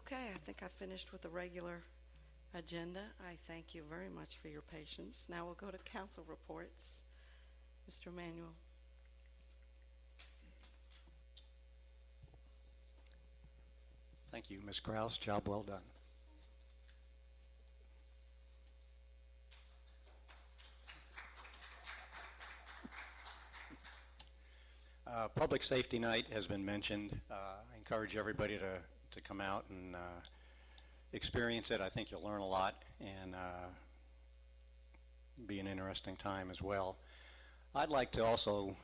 Okay, I think I finished with the regular agenda. I thank you very much for your patience. Now we'll go to council reports. Mr. Emanuel. Thank you, Ms. Krause. Job well done. Public Safety Night has been mentioned. I encourage everybody to come out and experience it. I think you'll learn a lot and be an interesting time as well. I'd like to also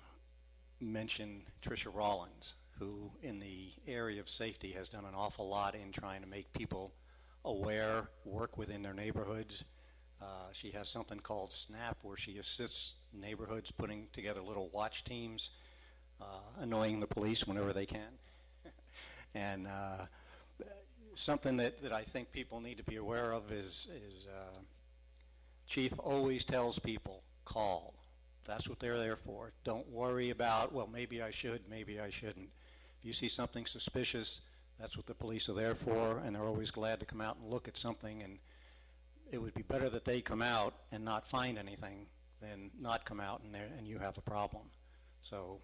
mention Tricia Rollins, who in the area of safety has done an awful lot in trying to make people aware, work within their neighborhoods. She has something called SNAP, where she assists neighborhoods putting together little watch teams, annoying the police whenever they can. And something that I think people need to be aware of is Chief always tells people, call. That's what they're there for. Don't worry about, well, maybe I should, maybe I shouldn't. If you see something suspicious, that's what the police are there for, and they're always glad to come out and look at something. And it would be better that they come out and not find anything than not come out and you have a problem. So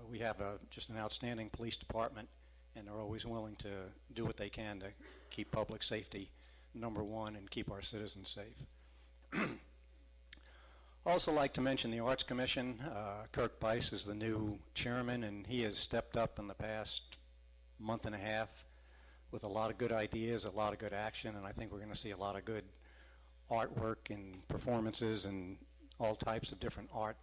we have just an outstanding police department, and they're always willing to do what they can to keep public safety number one and keep our citizens safe. Also like to mention the Arts Commission. Kirk Bice is the new chairman, and he has stepped up in the past month and a half with a lot of good ideas, a lot of good action, and I think we're going to see a lot of good artwork and performances and all types of different art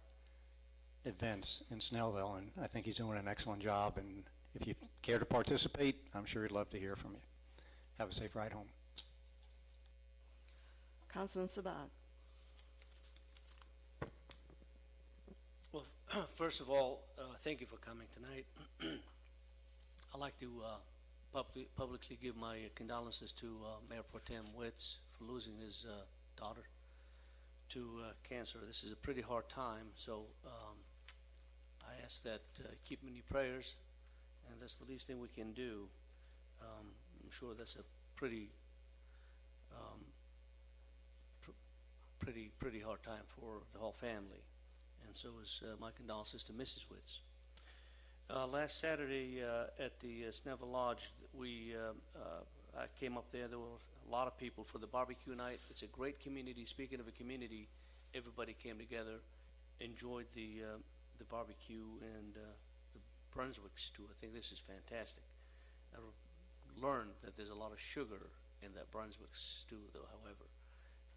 events in Snellville, and I think he's doing an excellent job, and if you care to participate, I'm sure he'd love to hear from you. Have a safe ride home. Councilman Sabat. Well, first of all, thank you for coming tonight. I'd like to publicly give my condolences to Mayor Pro Tem Witz for losing his daughter to cancer. This is a pretty hard time, so I ask that keep him in your prayers, and that's the least thing we can do. I'm sure that's a pretty hard time for the whole family, and so is my condolences to Mrs. Witz. Last Saturday at the Snellville Lodge, I came up there. There were a lot of people for the barbecue night. It's a great community. Speaking of a community, everybody came together, enjoyed the barbecue and the Brunswick stew. I think this is fantastic. I learned that there's a lot of sugar in that Brunswick stew, though. However,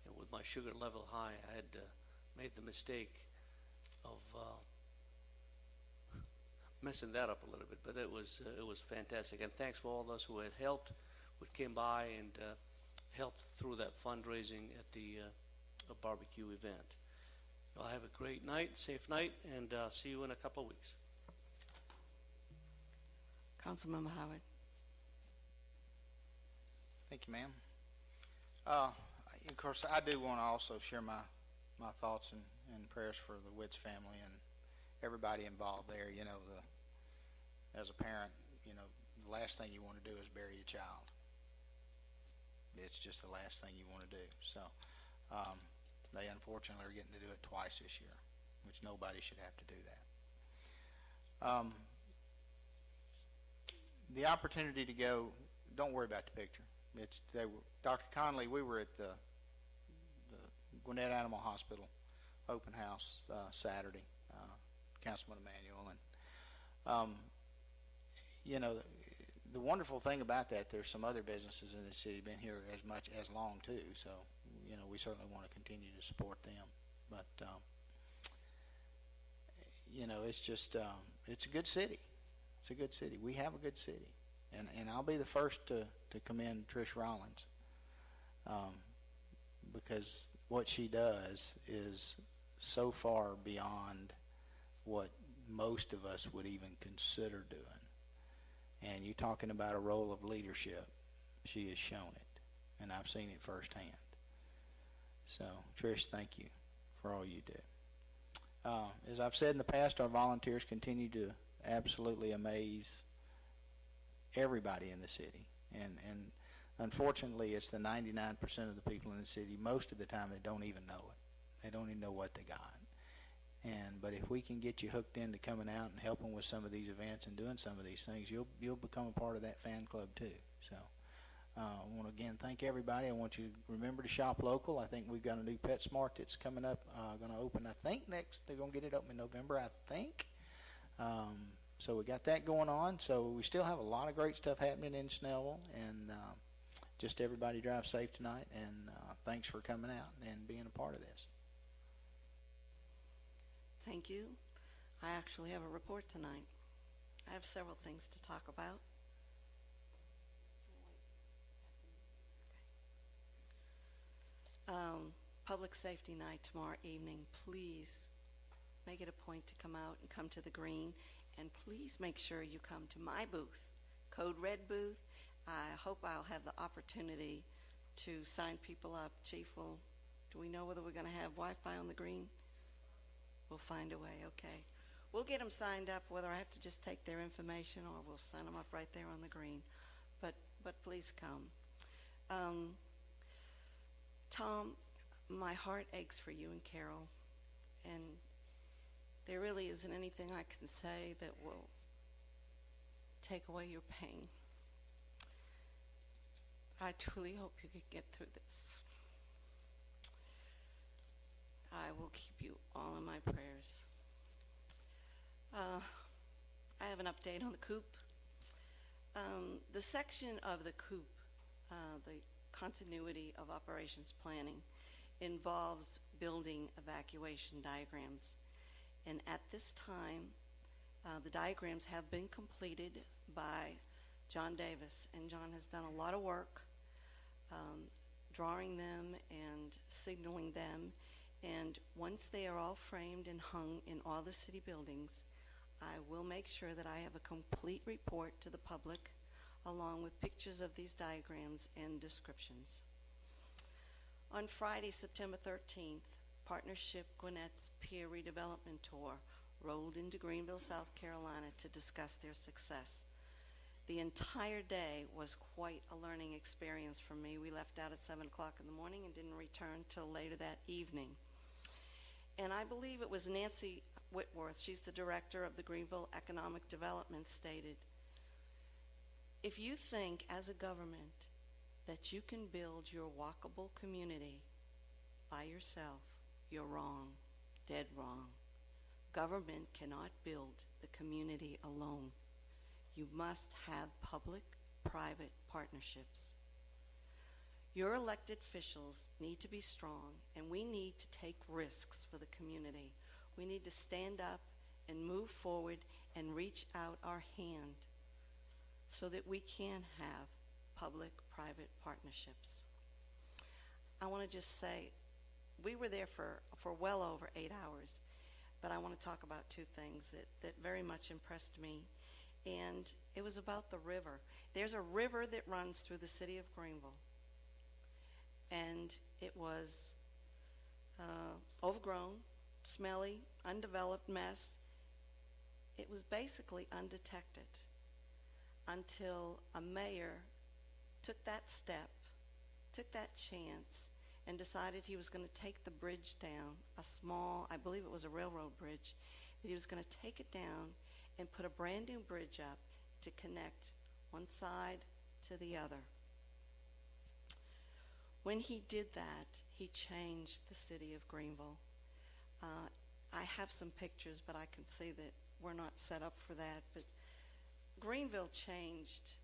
and with my sugar level high, I had made the mistake of messing that up a little bit, but it was fantastic. And thanks for all those who had helped, who came by and helped through that fundraising at the barbecue event. I'll have a great night, safe night, and see you in a couple of weeks. Councilman Howard. Thank you, ma'am. Of course, I do want to also share my thoughts and prayers for the Witz family and everybody involved there. You know, as a parent, you know, the last thing you want to do is bury a child. It's just the last thing you want to do. So they unfortunately are getting to do it twice this year, which nobody should have to do that. The opportunity to go, don't worry about the picture. Dr. Conley, we were at the Gwinnett Animal Hospital open house Saturday, Councilman Emanuel, and you know, the wonderful thing about that, there's some other businesses in the city been here as long too, so you know, we certainly want to continue to support them. But you know, it's just it's a good city. It's a good city. We have a good city, and I'll be the first to commend Trish Rollins, because what she does is so far beyond what most of us would even consider doing. And you're talking about a role of leadership. She has shown it, and I've seen it firsthand. So, Trish, thank you for all you do. As I've said in the past, our volunteers continue to absolutely amaze everybody in the city. And unfortunately, it's the 99% of the people in the city, most of the time, that don't even know it. They don't even know what they got. But if we can get you hooked into coming out and helping with some of these events and doing some of these things, you'll become a part of that fan club too. So I want to again thank everybody. I want you to remember to shop local. I think we've got a new PetSmart that's coming up, going to open, I think next, they're going to get it open in November, I think. So we got that going on. So we still have a lot of great stuff happening in Snellville, and just everybody drive safe tonight, and thanks for coming out and being a part of this. Thank you. I actually have a report tonight. I have several things to talk about. Public Safety Night tomorrow evening. Please make it a point to come out and come to the green, and please make sure you come to my booth, Code Red booth. I hope I'll have the opportunity to sign people up. Chief, do we know whether we're going to have Wi-Fi on the green? We'll find a way, okay. We'll get them signed up, whether I have to just take their information or we'll sign them up right there on the green. But please come. Tom, my heart aches for you and Carol, and there really isn't anything I can say that will take away your pain. I truly hope you can get through this. I will keep you all in my prayers. I have an update on the COOP. The section of the COOP, the Continuity of Operations Planning, involves building evacuation diagrams. And at this time, the diagrams have been completed by John Davis, and John has done a lot of work drawing them and signaling them. And once they are all framed and hung in all the city buildings, I will make sure that I have a complete report to the public, along with pictures of these diagrams and descriptions. On Friday, September 13th, Partnership Gwinnett's Peer Redevelopment Tour rolled into Greenville, South Carolina to discuss their success. The entire day was quite a learning experience for me. We left out at 7 o'clock in the morning and didn't return till later that evening. And I believe it was Nancy Whitworth, she's the director of the Greenville Economic Development, stated, "If you think as a government that you can build your walkable community by yourself, you're wrong, dead wrong. Government cannot build the community alone. You must have public-private partnerships. Your elected officials need to be strong, and we need to take risks for the community. We need to stand up and move forward and reach out our hand so that we can have public-private partnerships." I want to just say, we were there for well over 8 hours, but I want to talk about two things that very much impressed me, and it was about the river. There's a river that runs through the city of Greenville, and it was overgrown, smelly, undeveloped mess. It was basically undetected until a mayor took that step, took that chance, and decided he was going to take the bridge down, a small, I believe it was a railroad bridge, that he was going to take it down and put a brand new bridge up to connect one side to the other. When he did that, he changed the city of Greenville. I have some pictures, but I can see that we're not set up for that. But Greenville changed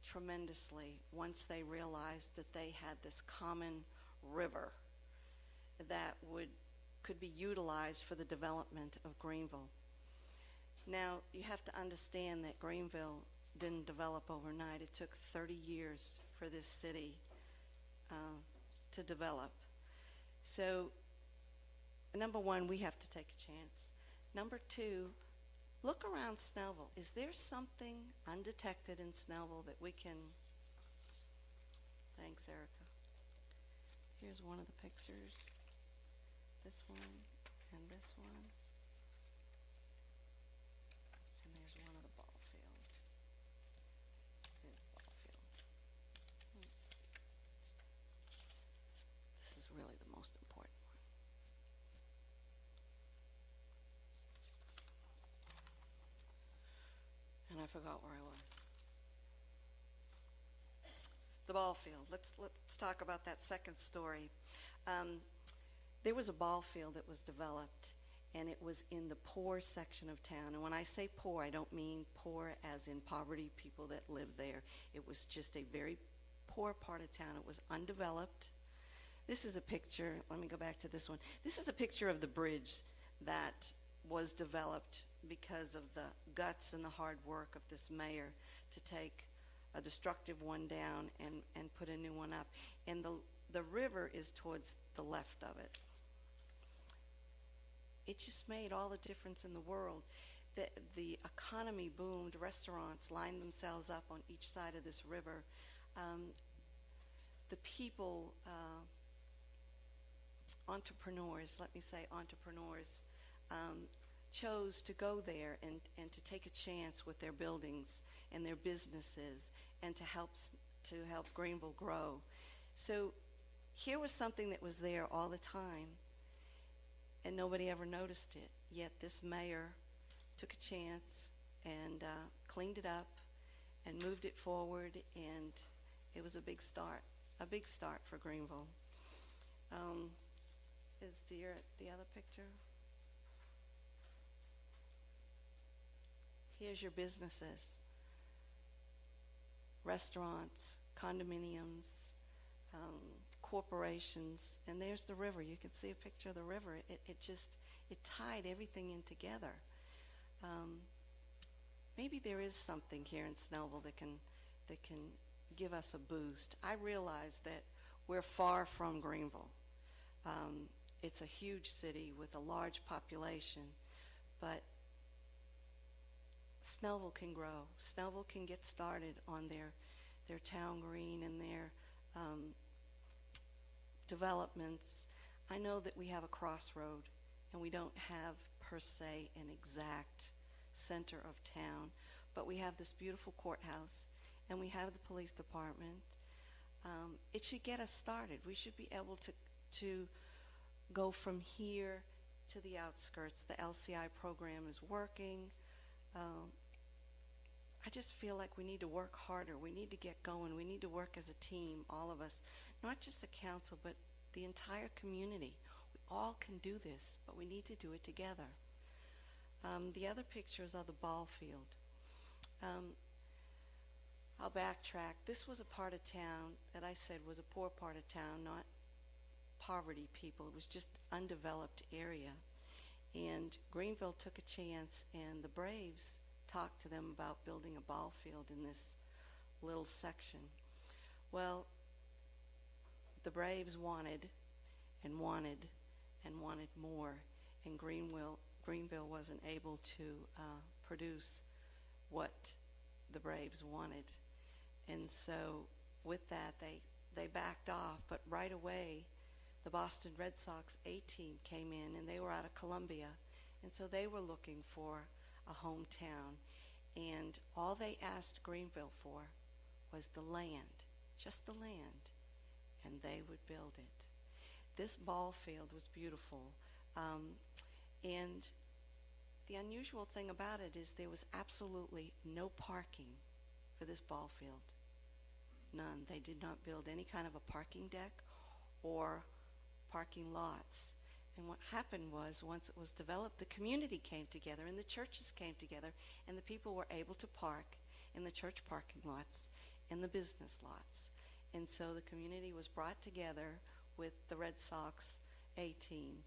tremendously once they realized that they had this common river that could be utilized for the development of Greenville. Now, you have to understand that Greenville didn't develop overnight. It took 30 years for this city to develop. So, number one, we have to take a chance. Number two, look around Snellville. Is there something undetected in Snellville that we can... Thanks, Erica. Here's one of the pictures. This one and this one. And there's one of the ball field. There's the ball field. Oops. forgot where I was. The ball field. Let's talk about that second story. There was a ball field that was developed, and it was in the poor section of town. And when I say poor, I don't mean poor as in poverty, people that live there. It was just a very poor part of town. It was undeveloped. This is a picture. Let me go back to this one. This is a picture of the bridge that was developed because of the guts and the hard work of this mayor to take a destructive one down and put a new one up. And the river is towards the left of it. It just made all the difference in the world. The economy boomed. Restaurants lined themselves up on each side of this river. The people, entrepreneurs, chose to go there and to take a chance with their buildings and their businesses and to help Greenville grow. So here was something that was there all the time, and nobody ever noticed it. Yet this mayor took a chance and cleaned it up and moved it forward, and it was a big start for Greenville. Is the other picture? Here's your businesses, restaurants, condominiums, corporations, and there's the river. You can see a picture of the river. It tied everything in together. Maybe there is something here in Snellville that can give us a boost. I realize that we're far from Greenville. It's a huge city with a large population, but Snellville can grow. Snellville can get started on their town green and their developments. I know that we have a crossroad and we don't have per se an exact center of town, but we have this beautiful courthouse and we have the police department. It should get us started. We should be able to go from here to the outskirts. The LCI program is working. I just feel like we need to work harder. We need to get going. We need to work as a team, all of us, not just the council, but the entire community. We all can do this, but we need to do it together. The other pictures are the ball field. I'll backtrack. This was a part of town that I said was a poor part of town, not poverty people. It was just undeveloped area. And Greenville took a chance, and the Braves talked to them about building a ball field in this little section. Well, the Braves wanted and wanted and wanted more, and Greenville wasn't able to produce what the Braves wanted. And so with that, they backed off, but right away, the Boston Red Sox A team came in, and they were out of Columbia, and so they were looking for a hometown, and all they asked Greenville for was the land, just the land, and they would build it. This ball field was beautiful, and the unusual thing about it is there was absolutely no parking for this ball field. None. They did not build any kind of a parking deck or parking lots. And what happened was, once it was developed, the community came together and the churches came together, and the people were able to park in the church parking lots and the business lots. And so the community was brought together with the Red Sox A team,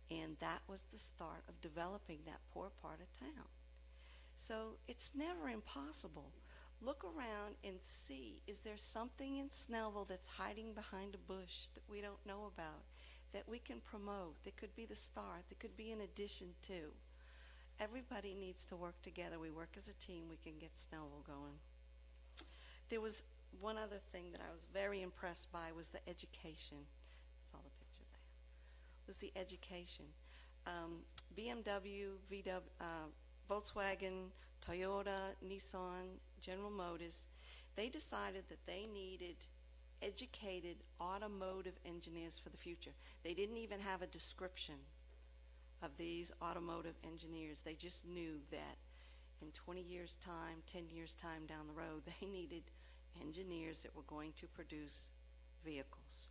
and that was the start of developing that poor part of town. So it's never impossible. Look around and see, is there something in Snellville that's hiding behind a bush that we don't know about, that we can promote, that could be the start, that could be an addition to? Everybody needs to work together. We work as a team, we can get Snellville going. There was one other thing that I was very impressed by, was the education. That's all the pictures I have. Was the education. BMW, Volkswagen, Toyota, Nissan, General Motors, they decided that they needed educated automotive engineers for the future. They didn't even have a description of these automotive engineers. They just knew that in 20 years' time, 10 years' time down the road, they needed engineers that were going to produce vehicles.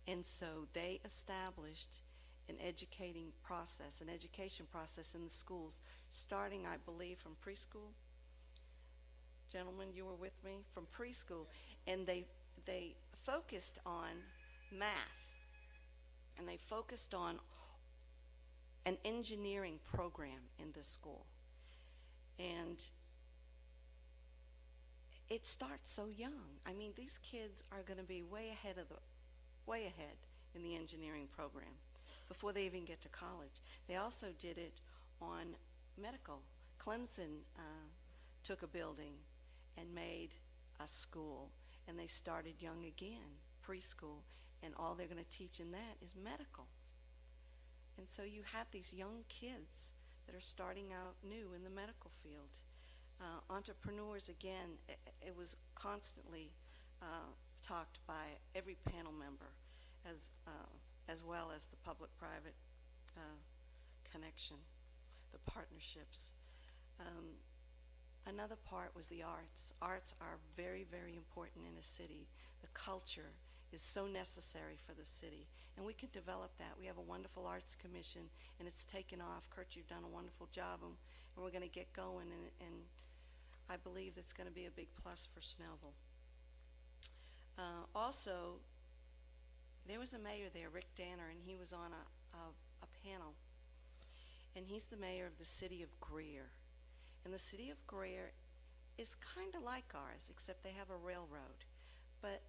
And so they established an education process in the schools, starting, I believe, from preschool. Gentlemen, you were with me? From preschool. And they focused on math, and they focused on an engineering program in this school. And it starts so young. I mean, these kids are going to be way ahead in the engineering program before they even get to college. They also did it on medical. Clemson took a building and made a school, and they started young again, preschool, and all they're going to teach in that is medical. And so you have these young kids that are starting out new in the medical field. Entrepreneurs, again, it was constantly talked by every panel member, as well as the public-private connection, the partnerships. Another part was the arts. Arts are very, very important in a city. The culture is so necessary for the city, and we can develop that. We have a wonderful arts commission, and it's taken off. Kurt, you've done a wonderful job, and we're going to get going, and I believe it's going to be a big plus for Snellville. Also, there was a mayor there, Rick Danner, and he was on a panel, and he's the mayor of the city of Greer. And the city of Greer is kind of like ours, except they have a railroad. But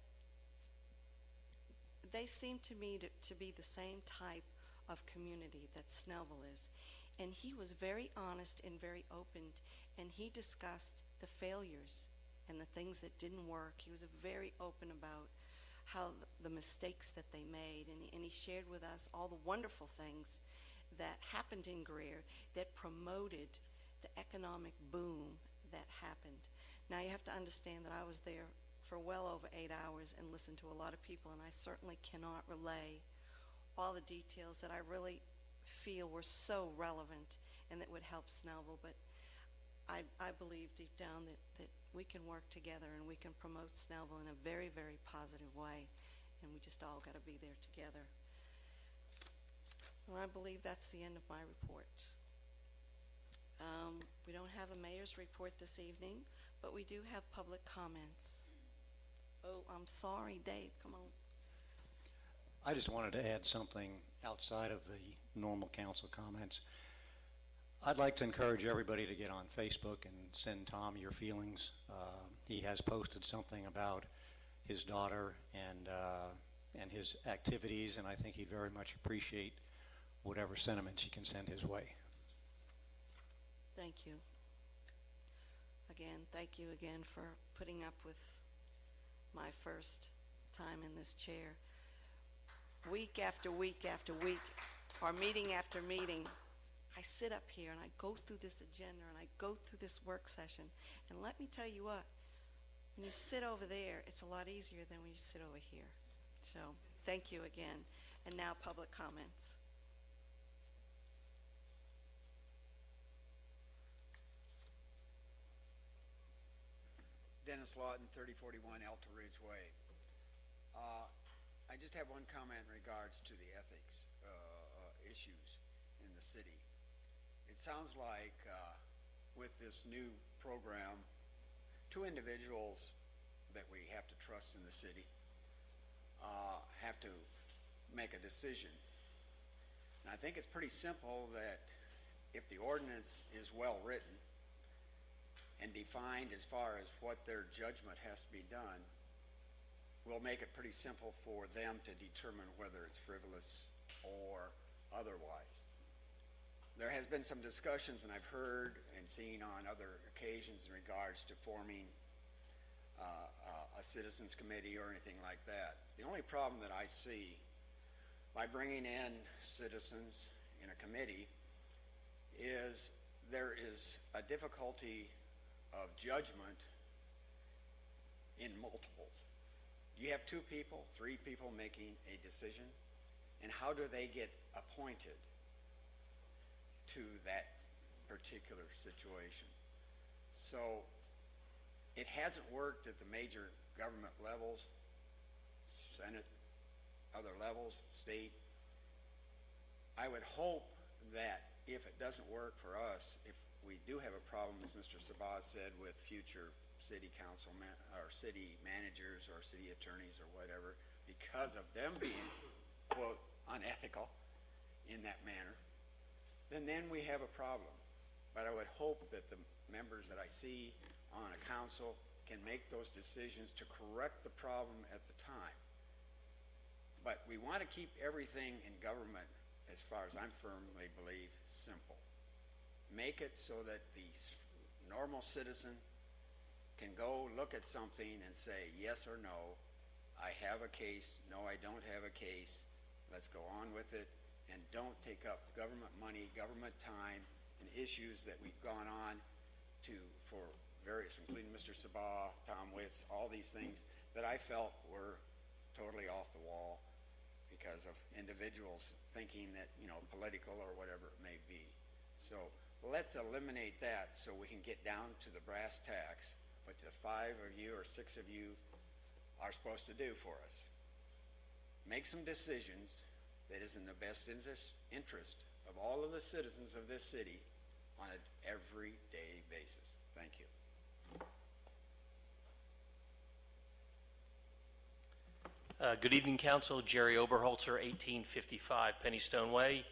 they seem to me to be the same type of community that Snellville is. And he was very honest and very open, and he discussed the failures and the things that didn't work. He was very open about how the mistakes that they made, and he shared with us all the wonderful things that happened in Greer that promoted the economic boom that happened. Now you have to understand that I was there for well over 8 hours and listened to a lot of people, and I certainly cannot relay all the details that I really feel were so relevant and that would help Snellville. But I believe deep down that we can work together and we can promote Snellville in a very, very positive way, and we just all got to be there together. Well, I believe that's the end of my report. We don't have a mayor's report this evening, but we do have public comments. Oh, I'm sorry, Dave, come on. I just wanted to add something outside of the normal council comments. I'd like to encourage everybody to get on Facebook and send Tom your feelings. He has posted something about his daughter and his activities, and I think he'd very much appreciate whatever sentiments you can send his way. Thank you. Again, thank you again for putting up with my first time in this chair. Week after week after week, or meeting after meeting, I sit up here and I go through this agenda and I go through this work session. And let me tell you what, when you sit over there, it's a lot easier than when you sit over here. So thank you again. And now public comments. Dennis Lawton, 3041 Alta Ridge Way. I just have one comment in regards to the ethics issues in the city. It sounds like with this new program, two individuals that we have to trust in the city have to make a decision. And I think it's pretty simple that if the ordinance is well written and defined as far as what their judgment has to be done, we'll make it pretty simple for them to determine whether it's frivolous or otherwise. There has been some discussions, and I've heard and seen on other occasions in regards to forming a citizens committee or anything like that. The only problem that I see by bringing in citizens in a committee is there is a difficulty of judgment in multiples. You have 2 people, 3 people making a decision, and how do they get appointed to that particular situation? So it hasn't worked at the major government levels, Senate, other levels, state. I would hope that if it doesn't work for us, if we do have a problem, as Mr. Sabah said, with future city council or city managers or city attorneys or whatever, because of them being, quote, unethical in that manner, then we have a problem. But I would hope that the members that I see on a council can make those decisions to correct the problem at the time. But we want to keep everything in government, as far as I'm firmly believe, simple. Make it so that the normal citizen can go look at something and say yes or no. I have a case. No, I don't have a case. Let's go on with it, and don't take up government money, government time, and issues that we've gone on to for various, including Mr. Sabah, Tom Witz, all these things that I felt were totally off the wall because of individuals thinking that, you know, political or whatever it may be. So let's eliminate that so we can get down to the brass tacks, what the 5 of you or 6 of you are supposed to do for us. Make some decisions that is in the best interest of all of the citizens of this city on an everyday basis. Thank you. Good evening, Council. Jerry Oberholzer, 1855 Pennystone Way.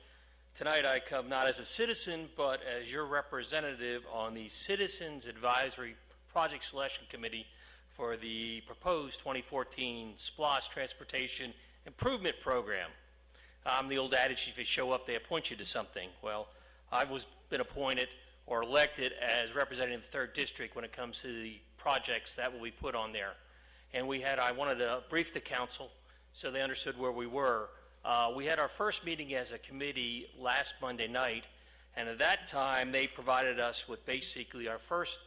Tonight I come not as a citizen, but as your representative on the Citizens Advisory Project Selection Committee for the proposed 2014 SPLOST Transportation Improvement Program. The old adage, if you show up, they appoint you to something. Well, I've been appointed or elected as representing the 3rd District when it comes to the projects that will be put on there. And I wanted to brief the council so they understood where we were. We had our first meeting as a committee last Monday night, and at that time they provided us with basically our first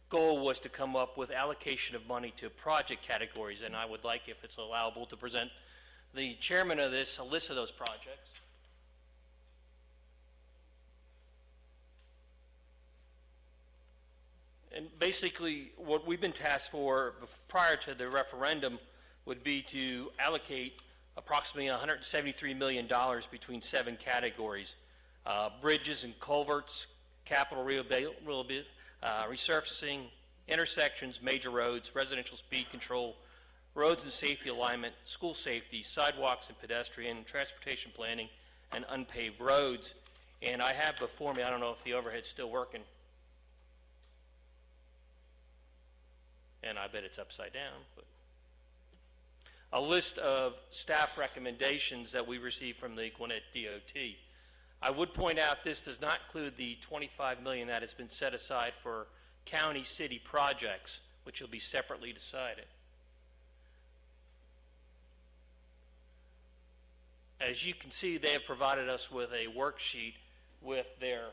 goal was to come up with allocation of money to project categories, and I would like, if it's allowable, to present the chairman of this a list of those projects. And basically, what we've been tasked for prior to the referendum would be to allocate approximately $173 million between 7 categories. Bridges and culverts, capital resurfacing, intersections, major roads, residential speed control, roads and safety alignment, school safety, sidewalks and pedestrian, transportation planning, and unpaved roads. And I have before me, I don't know if the overhead's still working, and I bet it's upside down, but a list of staff recommendations that we received from the Gwinnett DOT. I would point out this does not include the $25 million that has been set aside for county city projects, which will be separately decided. As you can see, they have provided us with a worksheet with their,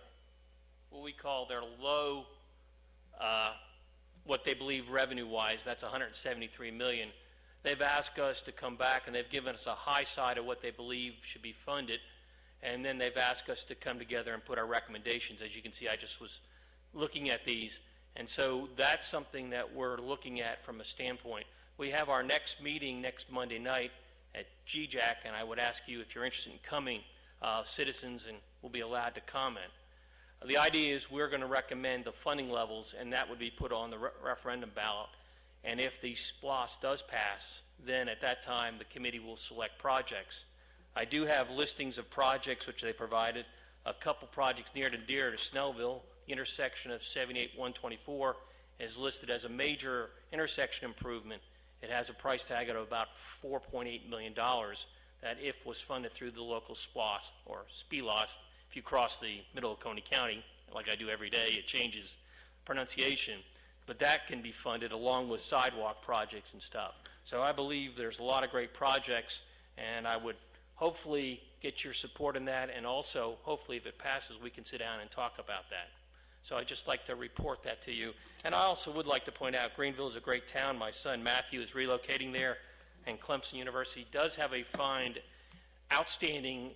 what we call their low, what they believe revenue-wise, that's $173 million. They've asked us to come back, and they've given us a high side of what they believe should be funded, and then they've asked us to come together and put our recommendations. As you can see, I just was looking at these, and so that's something that we're looking at from a standpoint. We have our next meeting next Monday night at GJAC, and I would ask you if you're interested in coming, citizens, and will be allowed to comment. The idea is we're going to recommend the funding levels, and that would be put on the referendum ballot. And if the SPLOST does pass, then at that time the committee will select projects. I do have listings of projects which they provided. A couple projects near and dear to Snellville, the intersection of 78-124 is listed as a major intersection improvement. It has a price tag of about $4.8 million that if was funded through the local SPLOST or SPLOST, if you cross the middle of Coney County, like I do every day, it changes pronunciation. But that can be funded along with sidewalk projects and stuff. So I believe there's a lot of great projects, and I would hopefully get your support in that, and also hopefully if it passes we can sit down and talk about that. So I'd just like to report that to you. And I also would like to point out Greenville is a great town. My son Matthew is relocating there, and Clemson University does have a fine, outstanding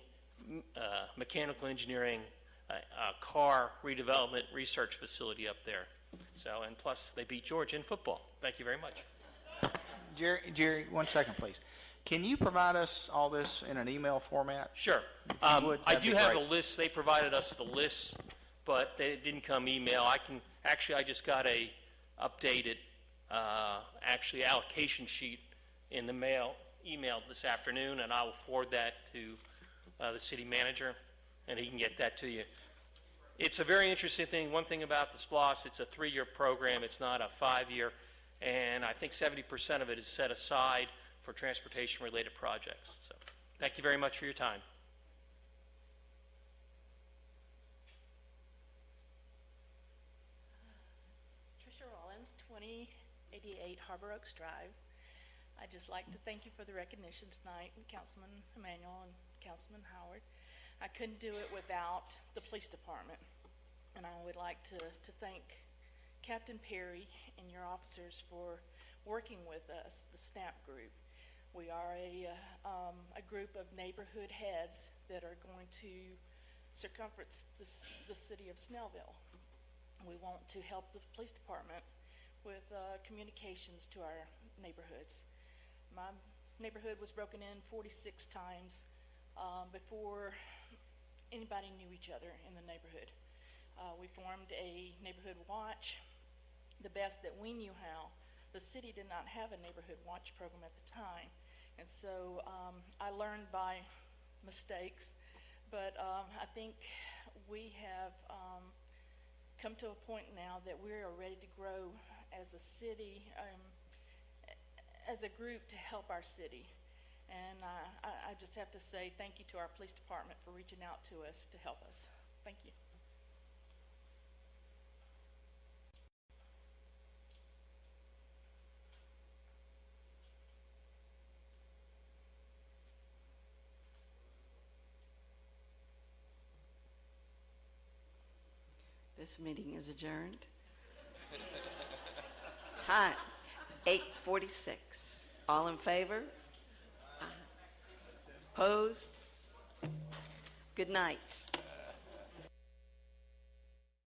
mechanical engineering car redevelopment research facility up there. So, and plus, they beat Georgia in football. Thank you very much. Jerry, 1 second, please. Can you provide us all this in an email format? Sure. If you would, I that'd do be have great. a list. They provided us the list, but they didn't come email. I just got a updated, allocation sheet in the email this afternoon, and I will forward that to the city manager, and he can get that to you. It's a very interesting thing. One thing about the SPLOST, it's a 3-year program. It's not a 5-year, and I think 70% of it is set aside for transportation-related projects. So, thank you very much for your time. Tricia Rollins, 2088 Harbor Oaks Drive. I'd just like to thank you for the recognition tonight, and Councilman Emanuel and Councilman Howard. I couldn't do it without the police department, and I would like to thank Captain Perry and your officers for working with us, the SNAP group. We are a group of neighborhood heads that are going to circumference the city of Snellville. We want to help the police department with communications to our neighborhoods. My neighborhood was broken in 46 times before anybody knew each other in the neighborhood. We formed a neighborhood watch, the best that we knew how. The city did not have a neighborhood watch program at the time, and so I learned by mistakes, but I think we have come to a point now that we are ready to grow as a city, as a group to help our city. And I just have to say thank you to our police department for reaching out to us to help us. Thank you. This meeting is adjourned. Time, 8:46. All in favor? Opposed? Good night.